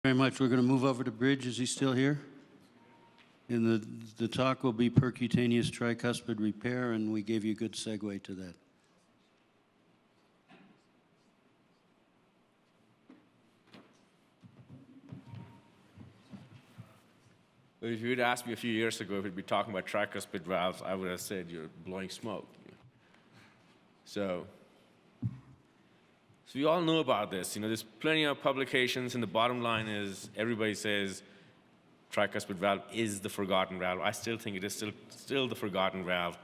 Very much. We're going to move over to Bridge. Is he still here? And the talk will be percutaneous tricuspid repair, and we gave you a good segue to that. If you'd asked me a few years ago if we'd be talking about tricuspid valves, I would have said you're blowing smoke. So we all know about this. There's plenty of publications, and the bottom line is everybody says tricuspid valve is the forgotten valve. I still think it is still the forgotten valve.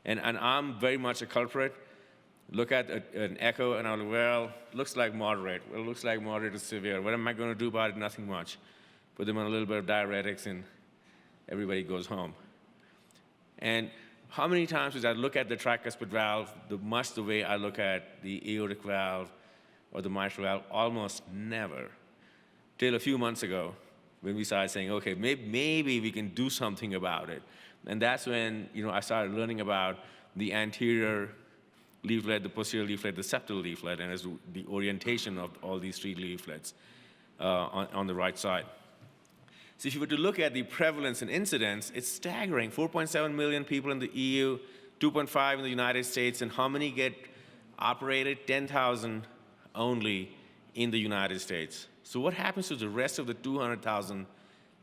And I'm very much a culprit. Look at an echo, and I'll, well, looks like moderate. Well, it looks like moderate to severe. What am I going to do about it? Nothing much. Put them on a little bit of diuretics, and everybody goes home. And how many times did I look at the tricuspid valve much the way I look at the aortic valve or the mitral valve? Almost never. Till a few months ago, when we started saying, okay, maybe we can do something about it. And that's when I started learning about the anterior leaflet, the posterior leaflet, the septal leaflet, and as the orientation of all these three leaflets on the right side. So if you were to look at the prevalence and incidence, it's staggering. 4.7 million people in the EU, 2.5 in the United States, and how many get operated? 10,000 only in the United States. So what happens to the rest of the 200,000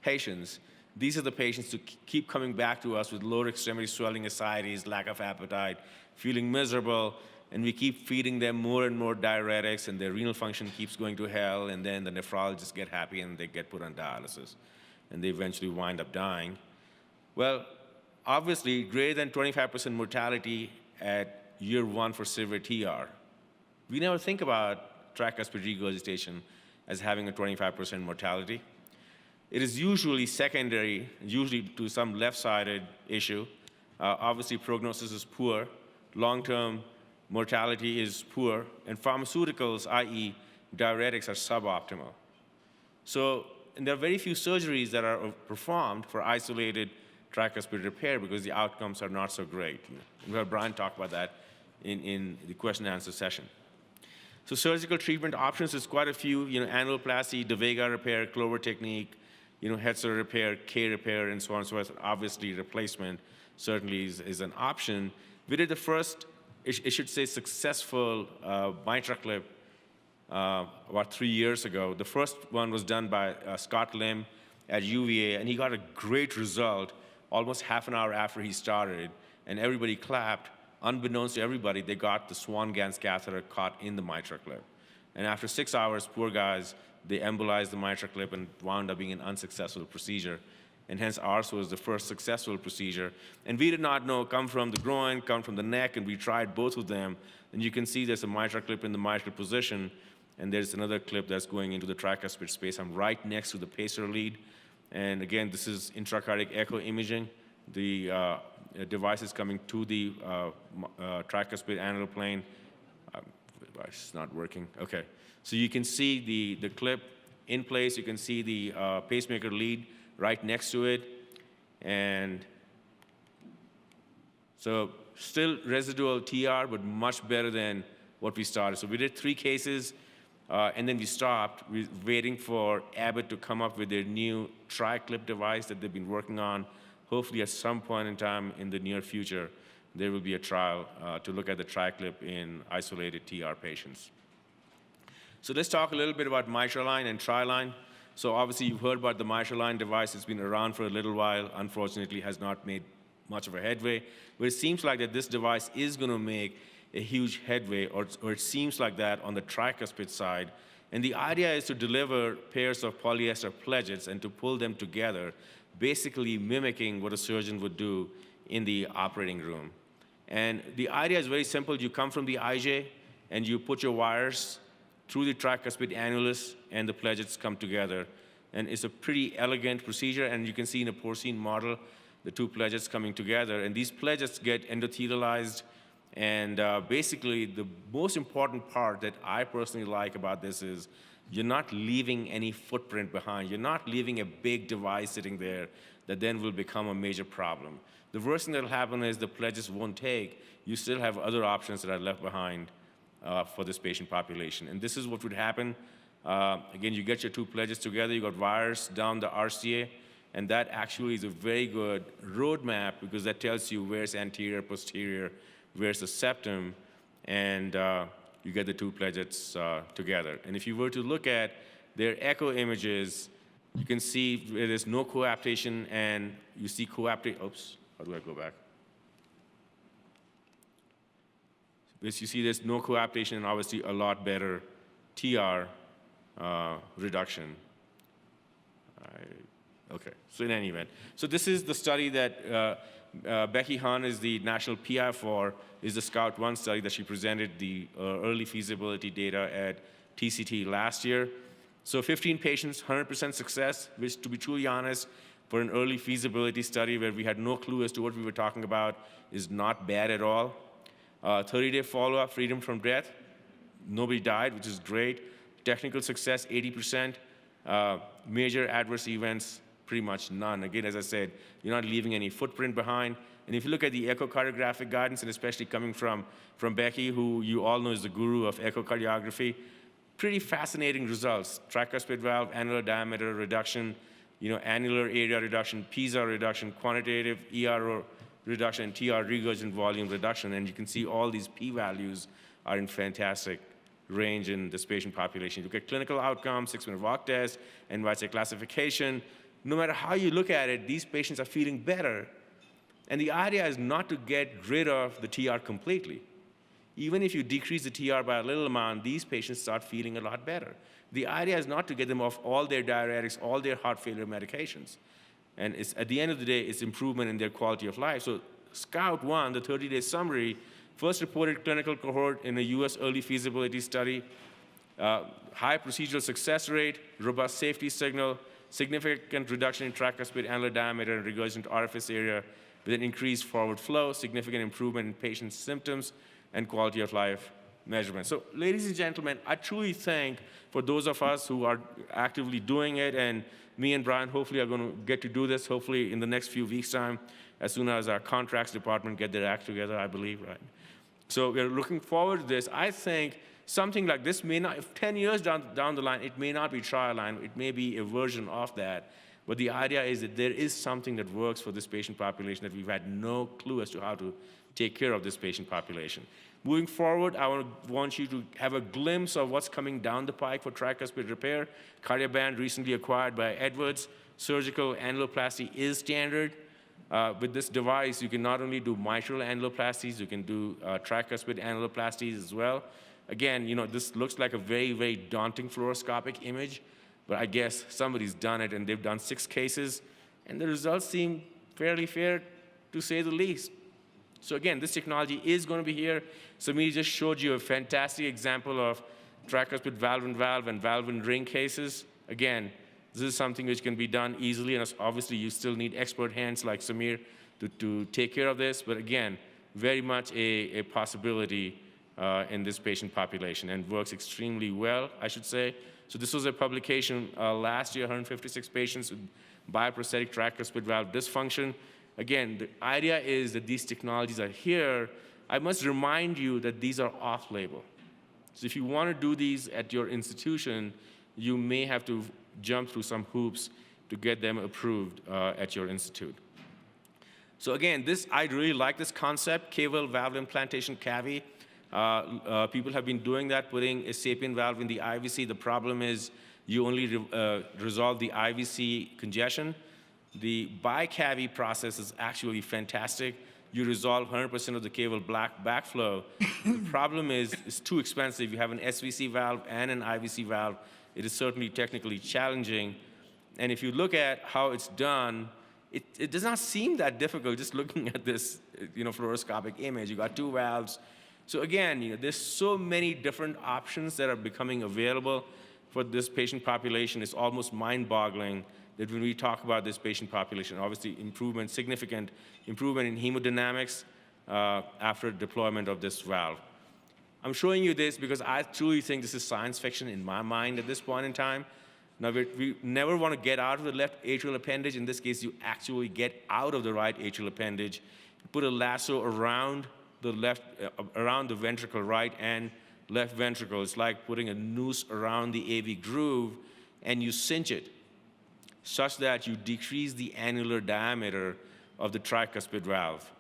patients? These are the patients who keep coming back to us with lower extremity swelling, ascites, lack of appetite, feeling miserable, and we keep feeding them more and more diuretics, and their renal function keeps going to hell, and then the nephrologists get happy and they get put on dialysis, and they eventually wind up dying. Well, obviously, greater than 25% mortality at year 1 for severe TR. We never think about tricuspid regurgitation as having a 25% mortality. It is usually secondary, usually to some left-sided issue. Obviously, prognosis is poor. Long-term mortality is poor. And pharmaceuticals, i.e. diuretics, are suboptimal. So, and there are very few surgeries that are performed for isolated tricuspid repair because the outcomes are not so great. We heard Brian talk about that in the question and answer session. So surgical treatment options is quite a few, annuloplasty, de Vega repair, Clover technique, Hetzer repair, K repair, and so on and so forth. Obviously, replacement certainly is an option. We did the first, it should say, successful MitraClip about 3 years ago. The first one was done by Scott Lim at UVA, and he got a great result almost half an hour after he started, and everybody clapped. Unbeknownst to everybody, they got the Swan-Ganz catheter caught in the MitraClip. And after 6 hours, poor guys, they embolized the MitraClip and wound up being an unsuccessful procedure. And hence ours was the first successful procedure. And we did not know, come from the groin, come from the neck, and we tried both of them. And you can see there's a MitraClip in the mitral position, and there's another clip that's going into the tricuspid space. I'm right next to the pacer lead. And again, this is intracardiac echo imaging. The device is coming to the tricuspid annular plane. Device is not working. Okay. So you can see the clip in place. You can see the pacemaker lead right next to it. And so still residual TR, but much better than what we started. So we did 3 cases, and then we stopped. We were waiting for Abbott to come up with their new TriClip device that they've been working on. Hopefully, at some point in time in the near future, there will be a trial to look at the TriClip in isolated TR patients. So let's talk a little bit about MitraLine and TriLine. So obviously, you've heard about the MitraLine device. It's been around for a little while. Unfortunately, has not made much of a headway. But it seems like that this device is going to make a huge headway, or it seems like that on the tricuspid side. And the idea is to deliver pairs of polyester pledgets and to pull them together, basically mimicking what a surgeon would do in the operating room. And the idea is very simple. You come from the IJ, and you put your wires through the tricuspid annulus, and the pledgets come together. And it's a pretty elegant procedure, and you can see in a porcine model the 2 pledgets coming together. And these pledgets get endothelialized, and basically the most important part that I personally like about this is you're not leaving any footprint behind. You're not leaving a big device sitting there that then will become a major problem. The worst thing that will happen is the pledges won't take. You still have other options that are left behind for this patient population. And this is what would happen Again, you get your two pledges together, you got wires down the RCA, and that actually is a very good roadmap because that tells you where's anterior, posterior, where's the septum, and you get the two pledgets together. And if you were to look at their echo images, you can see where there's no coaptation, and you see coaptation. Oops, how do I go back? This, you see there's no coaptation and obviously a lot better TR reduction. Okay, so in any event. So this is the study that Becky Hahn is the national PI for, is the SCOUT-1 study that she presented the early feasibility data at TCT last year. So 15 patients, 100% success, which to be truly honest, for an early feasibility study where we had no clue as to what we were talking about is not bad at all. 30-day follow-up, freedom from death. Nobody died, which is great. Technical success, 80%. Major adverse events, pretty much none. Again, as I said, you're not leaving any footprint behind. And if you look at the echocardiographic guidance, and especially coming from Becky, who you all know is the guru of echocardiography, pretty fascinating results. Tricuspid valve, annular diameter reduction, annular area reduction, PISA reduction, quantitative ERO reduction, and TR regurgitant volume reduction. And you can see all these p-values are in fantastic range in this patient population. You look at clinical outcomes, 6-minute walk test, NYSE classification. No matter how you look at it, these patients are feeling better. And the idea is not to get rid of the TR completely. Even if you decrease the TR by a little amount, these patients start feeling a lot better. The idea is not to get them off all their diuretics, all their heart failure medications. And it's, at the end of the day, it's improvement in their quality of life. So SCOUT-1, the 30-day summary, first reported clinical cohort in a US early feasibility study, high procedural success rate, robust safety signal, significant reduction in tricuspid annular diameter and regurgitant orifice area with an increased forward flow, significant improvement in patients' symptoms and quality of life measurements. So ladies and gentlemen, I truly think for those of us who are actively doing it, and me and Brian hopefully are going to get to do this hopefully in the next few weeks' time, as soon as our contracts department get their act together, I believe, right? So we're looking forward to this. I think something like this may not, if 10 years down the line, it may not be trial line, it may be a version of that. But the idea is that there is something that works for this patient population that we've had no clue as to how to take care of this patient population. Moving forward, I want you to have a glimpse of what's coming down the pike for tricuspid repair. Cardioband, recently acquired by Edwards. Surgical annuloplasty is standard. With this device, you can not only do mitral annuloplasties, you can do tricuspid annuloplasties as well. Again, this looks like a very, very daunting fluoroscopic image, but I guess somebody's done it, and they've done 6 cases, and the results seem fairly fair, to say the least. So again, this technology is going to be here. Samir just showed you a fantastic example of tricuspid valve and valve and ring cases. Again, this is something which can be done easily, and obviously you still need expert hands like Samir to take care of this, but again, very much a possibility in this patient population, and works extremely well, I should say. So this was a publication last year, 156 patients with bioprosthetic tricuspid valve dysfunction. Again, the idea is that these technologies are here. I must remind you that these are off-label. So if you want to do these at your institution, you may have to jump through some hoops to get them approved at your institute. So again, I really like this concept, cable valve implantation CAVI. People have been doing that, putting a sapien valve in the IVC. The problem is you only resolve the IVC congestion. The bi-CAVI process is actually fantastic. You resolve 100% of the cable backflow. The problem is it's too expensive. You have an SVC valve and an IVC valve. It is certainly technically challenging. And if you look at how it's done, it does not seem that difficult just looking at this fluoroscopic image. You got 2 valves. So again, there's so many different options that are becoming available for this patient population. It's almost mind-boggling that when we talk about this patient population, obviously significant improvement in hemodynamics after deployment of this valve. I'm showing you this because I truly think this is science fiction in my mind at this point in time. Now, we never want to get out of the left atrial appendage. In this case, you actually get out of the right atrial appendage, put a lasso around the ventricle right and left ventricle. It's like putting a noose around the AV groove, and you cinch it such that you decrease the annular diameter of the tricuspid valve.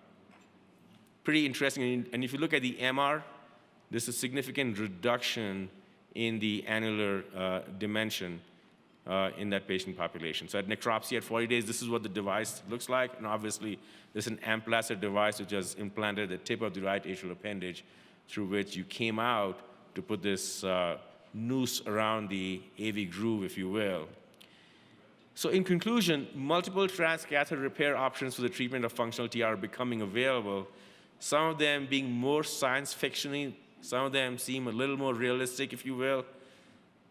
Pretty interesting. And if you look at the MR, there's a significant reduction in the annular dimension in that patient population. So at necropsy at 40 days, this is what the device looks like. And obviously, there's an amplacid device which was implanted at the tip of the right atrial appendage, through which you came out to put this noose around the AV groove, if you will. So in conclusion, multiple transcatheter repair options for the treatment of functional TR are becoming available, some of them being more science fiction-y, some of them seem a little more realistic, if you will.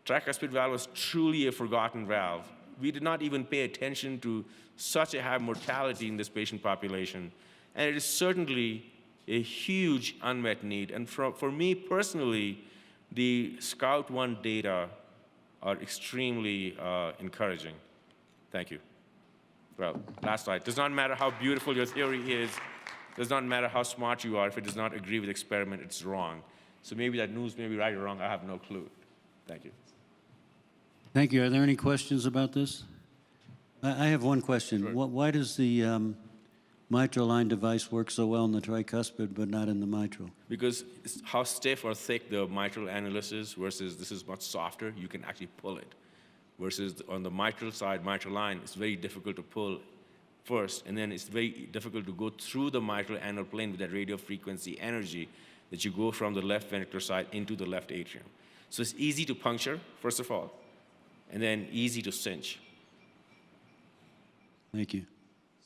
Tricuspid valve was truly a forgotten valve. We did not even pay attention to such a high mortality in this patient population. And it is certainly a huge unmet need. And for me personally, the SCOUT-1 data are extremely encouraging. Thank you. Well, last slide. Does not matter how beautiful your theory is, does not matter how smart you are, if it does not agree with the experiment, it's wrong. So maybe that news may be right or wrong, I have no clue. Thank you. Thank you. Are there any questions about this? I have one question. Sure. Why does the mitral line device work so well in the tricuspid but not in the mitral? Because it's how stiff or thick the mitral annulus is versus this is much softer, you can actually pull it. Versus on the mitral side, mitral line, it's very difficult to pull first, and then it's very difficult to go through the mitral annular plane with that radio frequency energy that you go from the left ventricular side into the left atrium. So it's easy to puncture, first of all, and then easy to cinch. Thank you.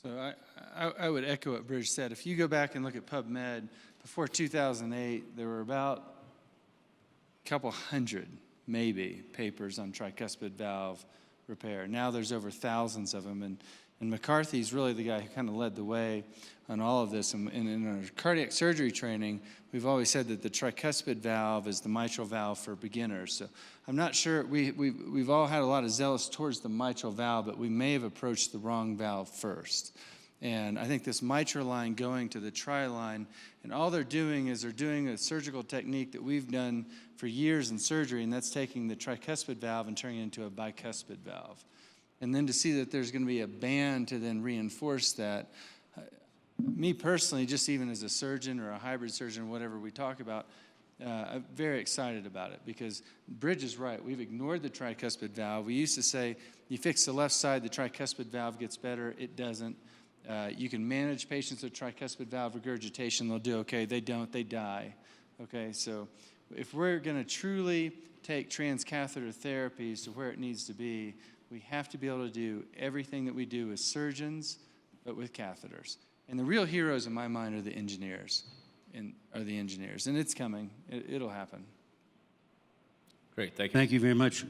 So I would echo what Bridge said. If you go back and look at PubMed, before 2008, there were about a couple hundred, maybe, papers on tricuspid valve repair. Now there's over thousands of them, and McCarthy's really the guy who kind of led the way on all of this. And in our cardiac surgery training, we've always said that the tricuspid valve is the mitral valve for beginners. So I'm not sure, we've all had a lot of zealous towards the mitral valve, but we may have approached the wrong valve first. And I think this mitral line going to the tri-line, and all they're doing is they're doing a surgical technique that we've done for years in surgery, and that's taking the tricuspid valve and turning it into a bicuspid valve. And then to see that there's going to be a band to then reinforce that, me personally, just even as a surgeon or a hybrid surgeon, whatever we talk about, I'm very excited about it because Bridge is right. We've ignored the tricuspid valve. We used to say, you fix the left side, the tricuspid valve gets better. It doesn't. You can manage patients with tricuspid valve regurgitation. They'll do okay. They don't. They die. Okay, so if we're going to truly take transcatheter therapies to where it needs to be, we have to be able to do everything that we do as surgeons, but with catheters. And the real heroes in my mind are the engineers. And it's coming. It'll happen. Great, thank you. Thank you very much.